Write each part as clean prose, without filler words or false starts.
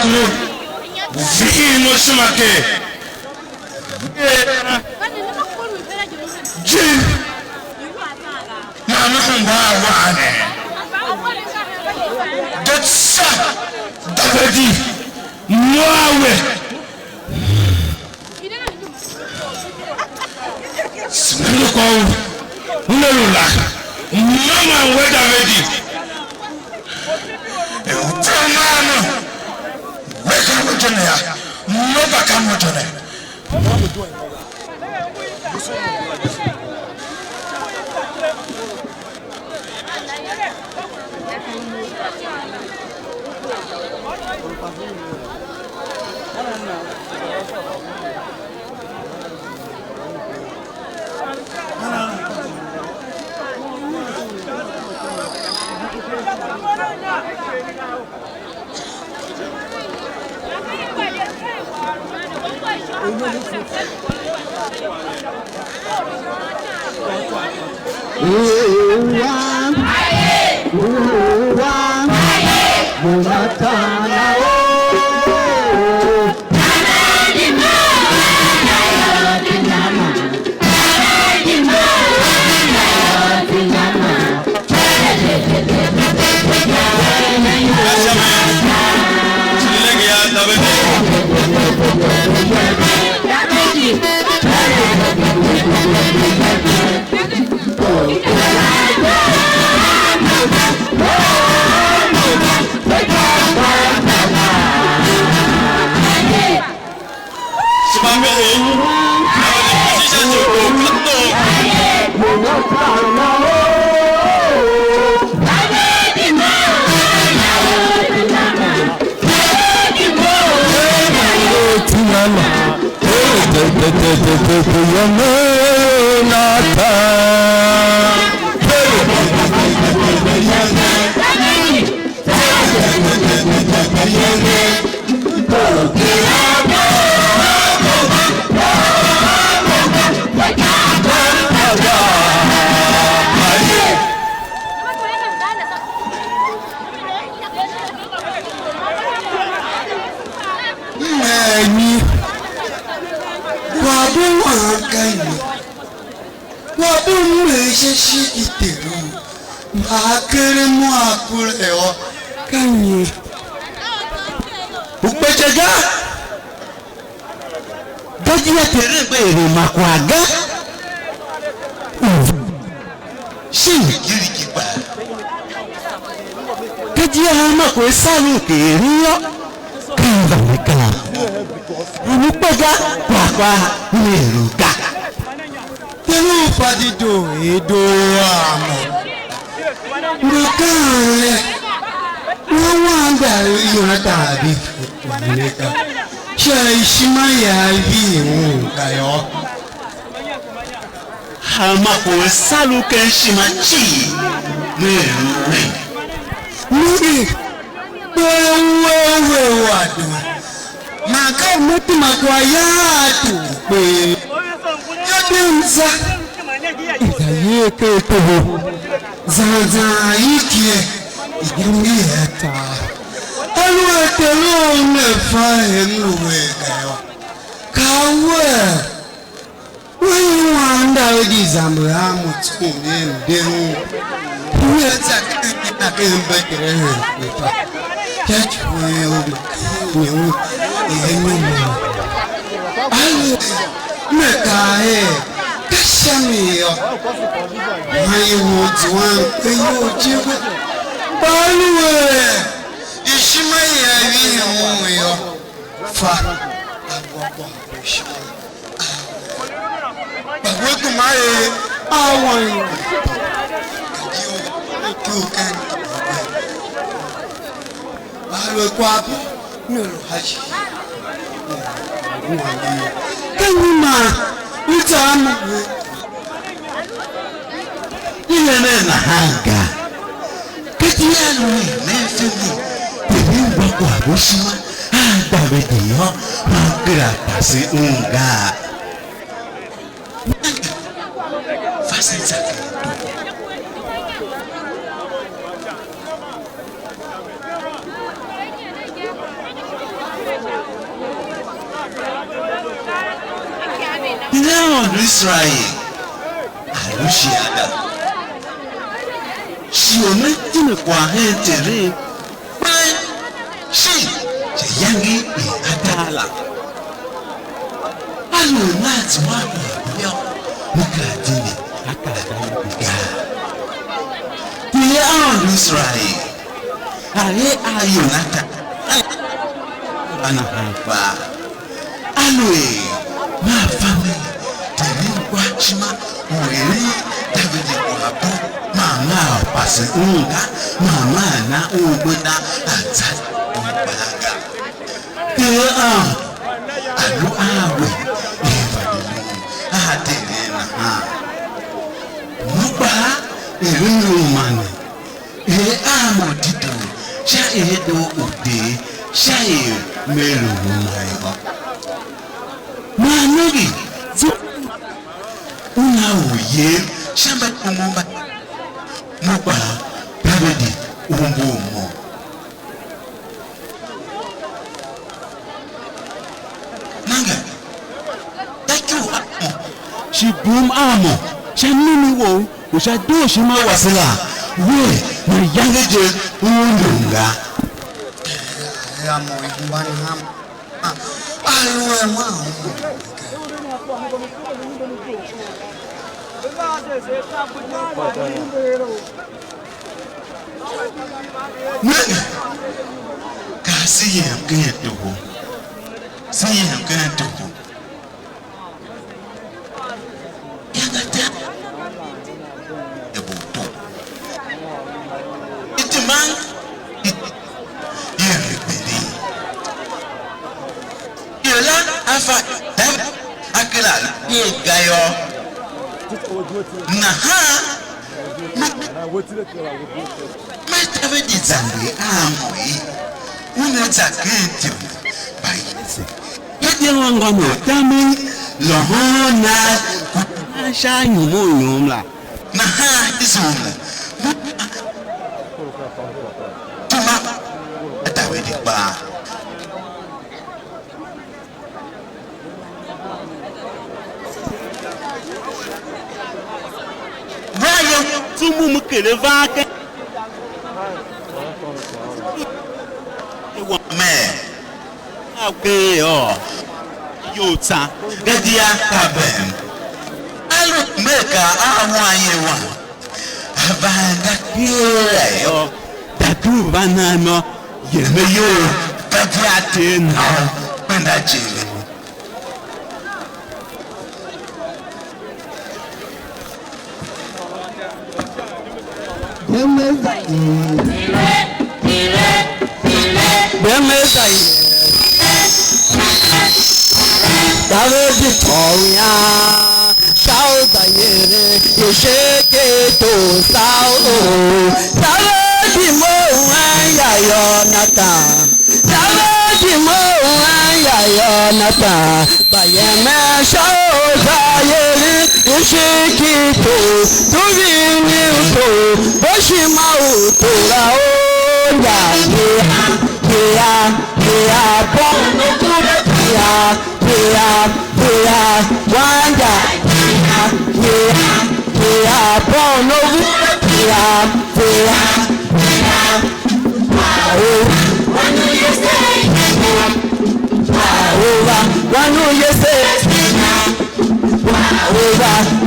Makuru, Vino Sumake, Jim, Mama, that's Davidi, Moawe, Smuko, Nulula, Mama, where Davidi. ọ̀rọ̀ Israel àlùṣíàdà ṣì ọ̀nà jìnnìkọ̀ ahẹ́ tẹ̀lé pé ṣì ṣèyáńgí ìhádàlà alò láti wá lọ àbúyọ nígbà dínì àkàdá ìyá ọ̀rọ̀ Israel ààrẹ ayò náà anahamba alwe ma family tẹ̀lé wájúmá wèrè David kwabo màmá pàṣẹ nga màmá na ògbóná àtà ògbàgà tẹ̀lé àlọ́ àwẹ̀ ìbàdìmọ̀ àdèrè náà mọ̀gbà ìrìnnà òmànà ẹ̀ àmọ̀ dídò ṣá èdè òde ṣáyè mélòó máa máa lórí fún una òye ṣáàbà ọmọọba mo gbà Dávídì òǹbò mọ. Nanga dájú àmọ̀ ṣùgbọ́n àmọ̀ ṣe mímí wo kò ṣe dóòṣì máa wà sílà wíẹ̀ ní yángẹ́jẹ òǹdòǹgà. Amo imbani ham ayo ema kasi yam kento sayam kento yagata ebuto itimang afa akela ye gayo na ha ma tabe di zambi amoi una zakenti bai yadi wanga mo tami lohona sha nyumo nyumla na ha isumla tuma atawe di ba tumu mukele vake me okay yota gadia kabem alu meka awanyewa abanga yo tatu banano yemeyo gadia na pendachile David Toya, Sauda Yere, Yesheke to Sao, David Mo and Yonatan, David Mo and Yonatan, Bayama Sauda Yere, Yesheke to, Duvini to, Boshima to Raoya, wanda bono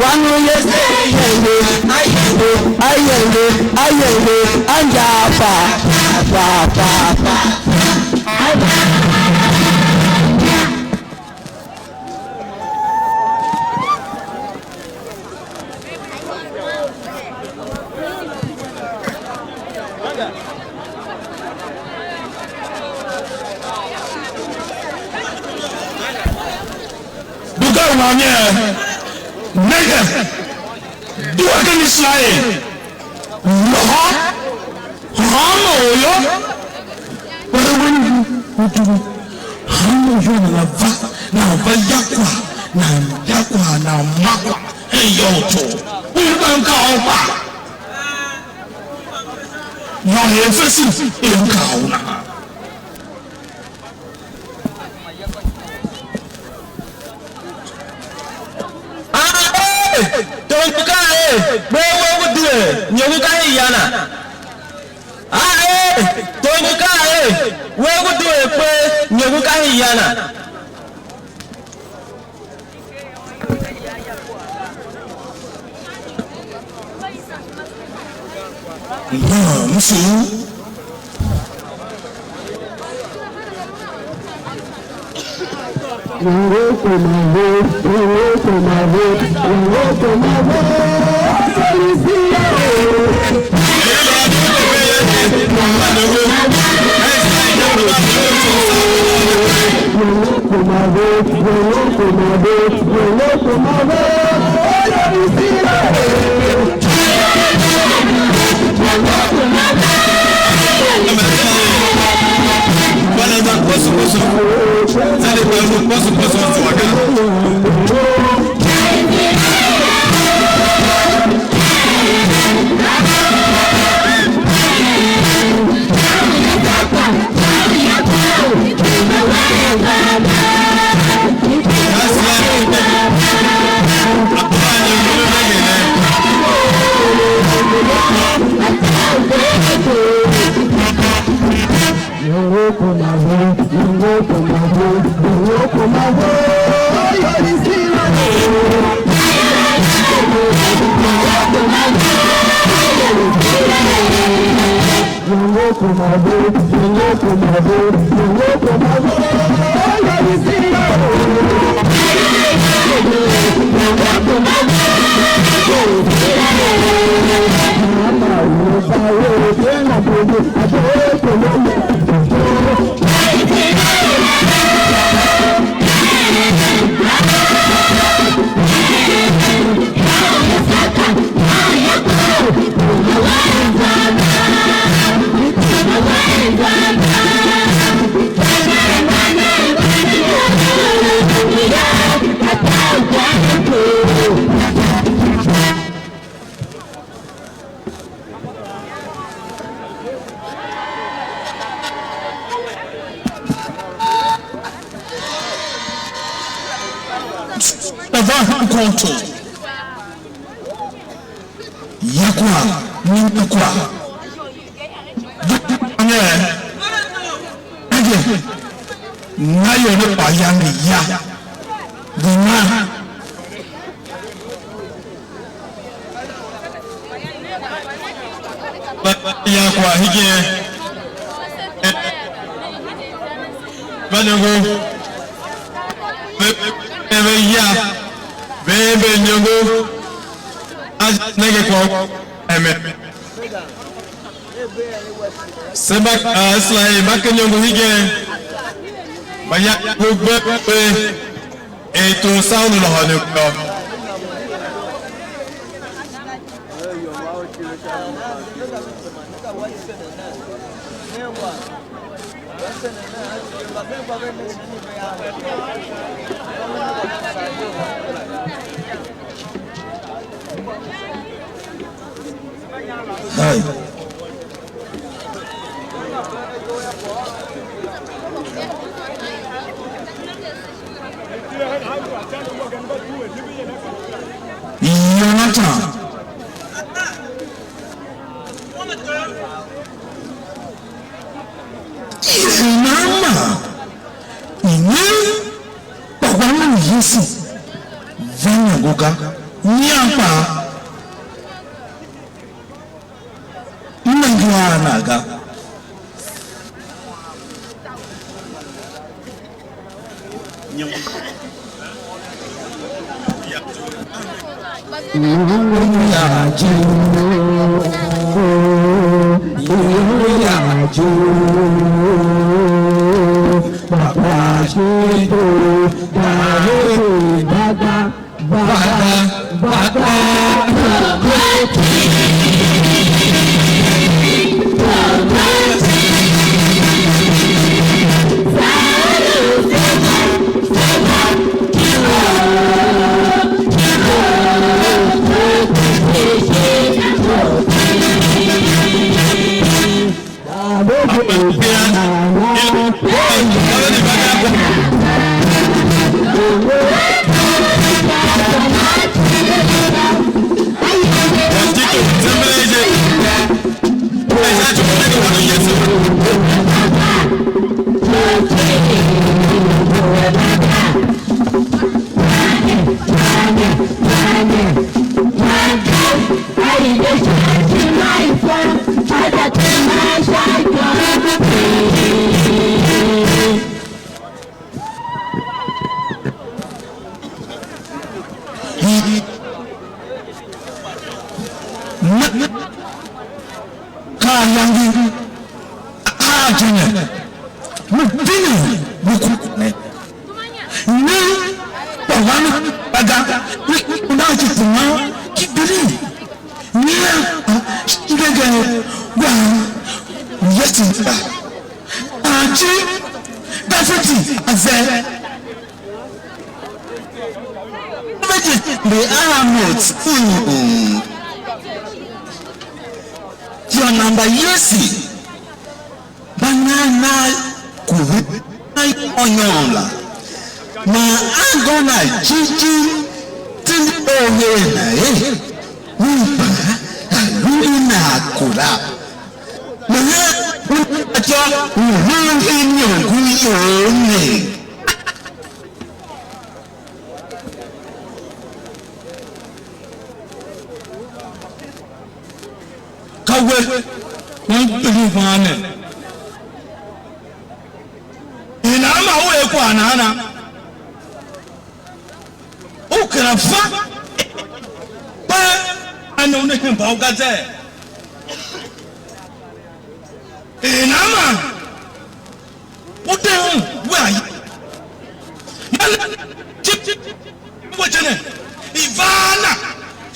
wanu yese ayende anja pa Mamie, nigga, do again Israel. No, hamo yo. Pero bueno, hamo yo na yakwa na magwa. Hey yo to, uban kaopa. Yo hefesi kaona. wewe due nyogu kai yana togu kai wewe due pe nyogu kai yana Msu konto yakwa ninkwa nayo ne bayani ya dina yakwa hige banango ya bebe nyongo nege kwa sebak selain makan nyongo hige banyak beberapa itu sound loh nih kau hai Jonathan mama ini bagaimana Yesus vanya goga nyapa naga Yesi azẹ. Méjì lè aramot your number Yesi banana kuru ọyọ̀ọ̀la ma agọ́nà jíjí tí òye nàá nípa àlùmí náà kúrà. Mọ̀lẹ́ ọjọ́ òhun ní ògùn yóò ní. Kawe wọ́n gbèrú fún ánẹ̀. Ìnáàmà ó èkó ànáàna. Ó kìrà fá pé ẹni oníkìn bá ọgá tẹ̀. Ìnáàmà ó dé hùn wé àyè. Yálẹ̀ tí wọ́n jẹ́ nẹ̀ ìváànà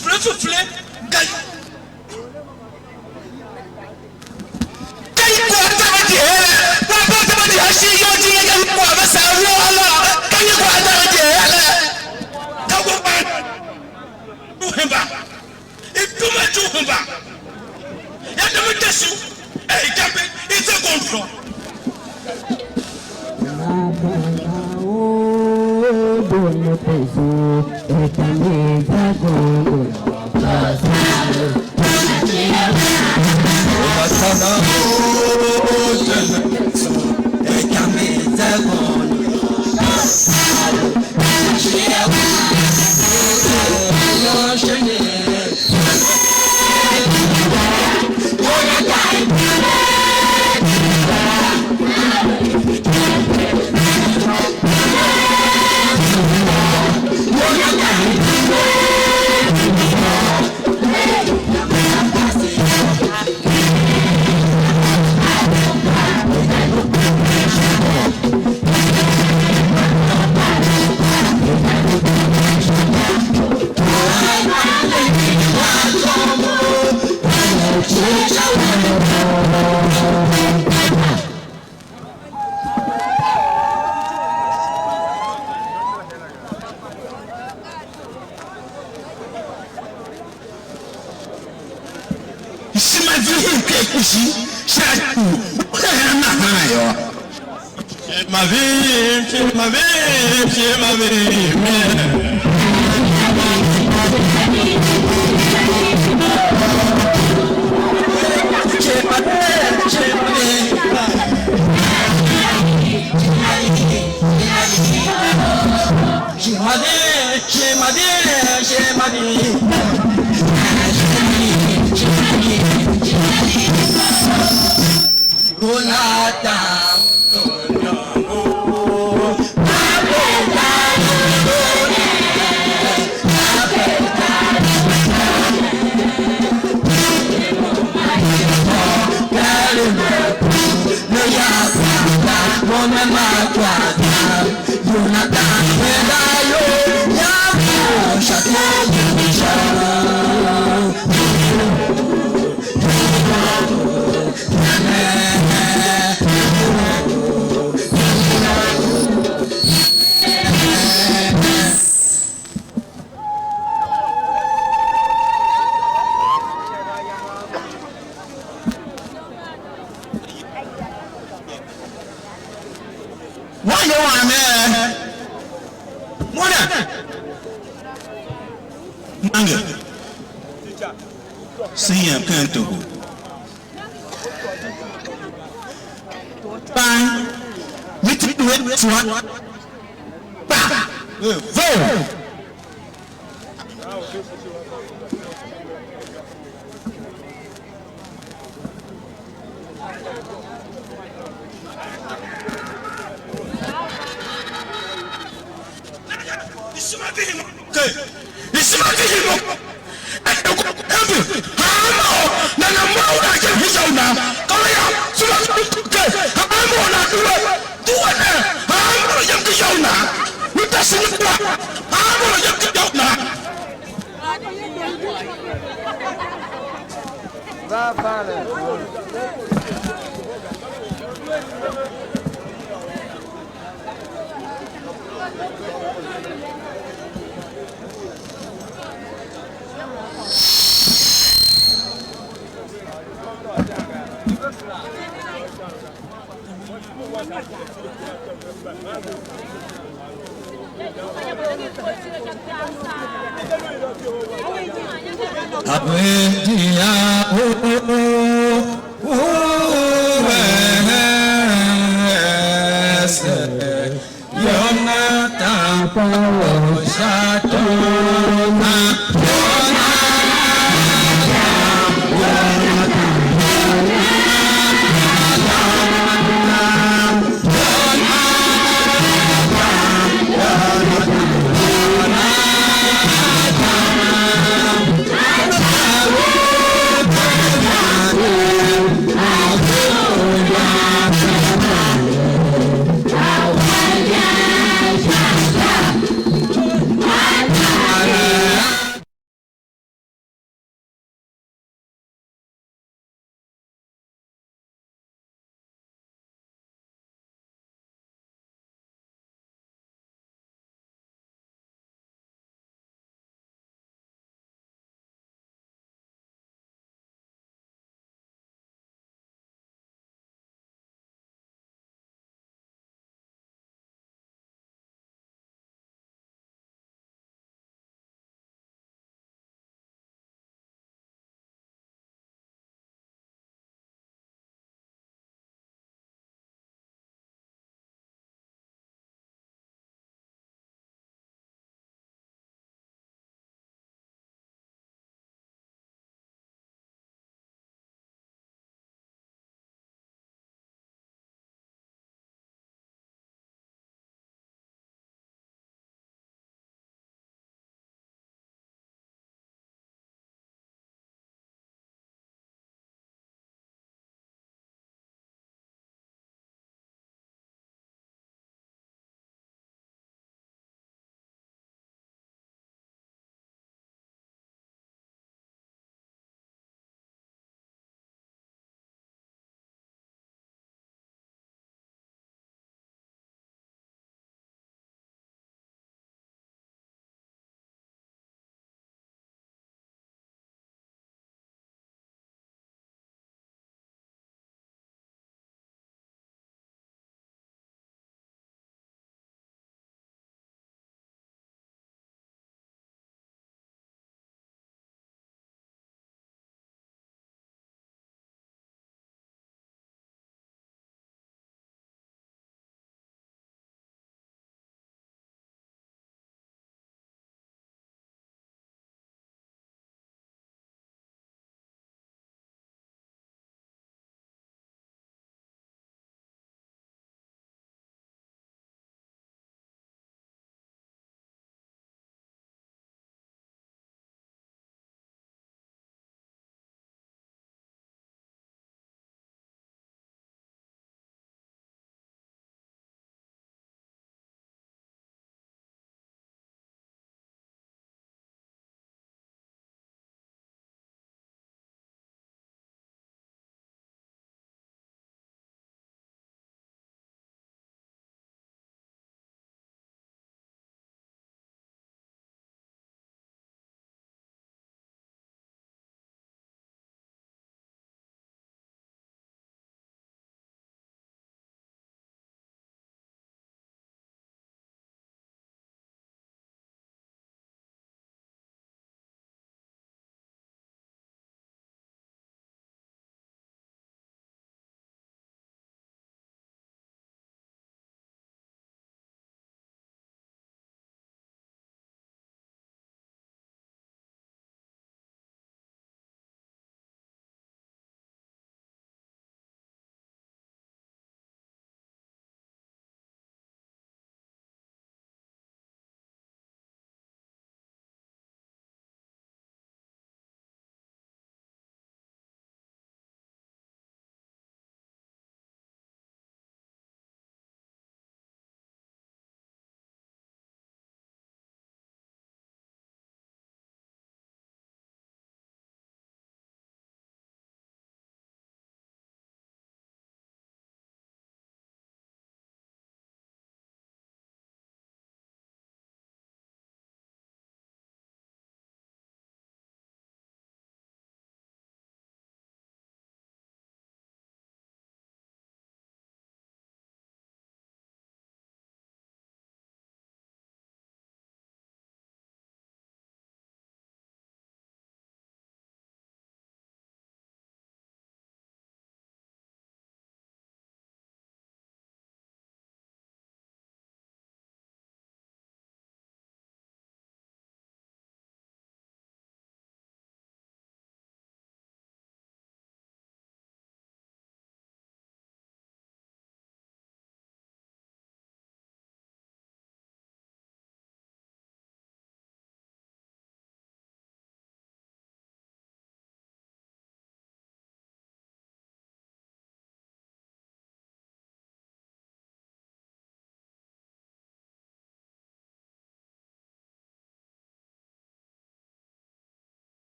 fúlẹ́fúfúlẹ́ gáyé. Abediya Yonata Pawasatuna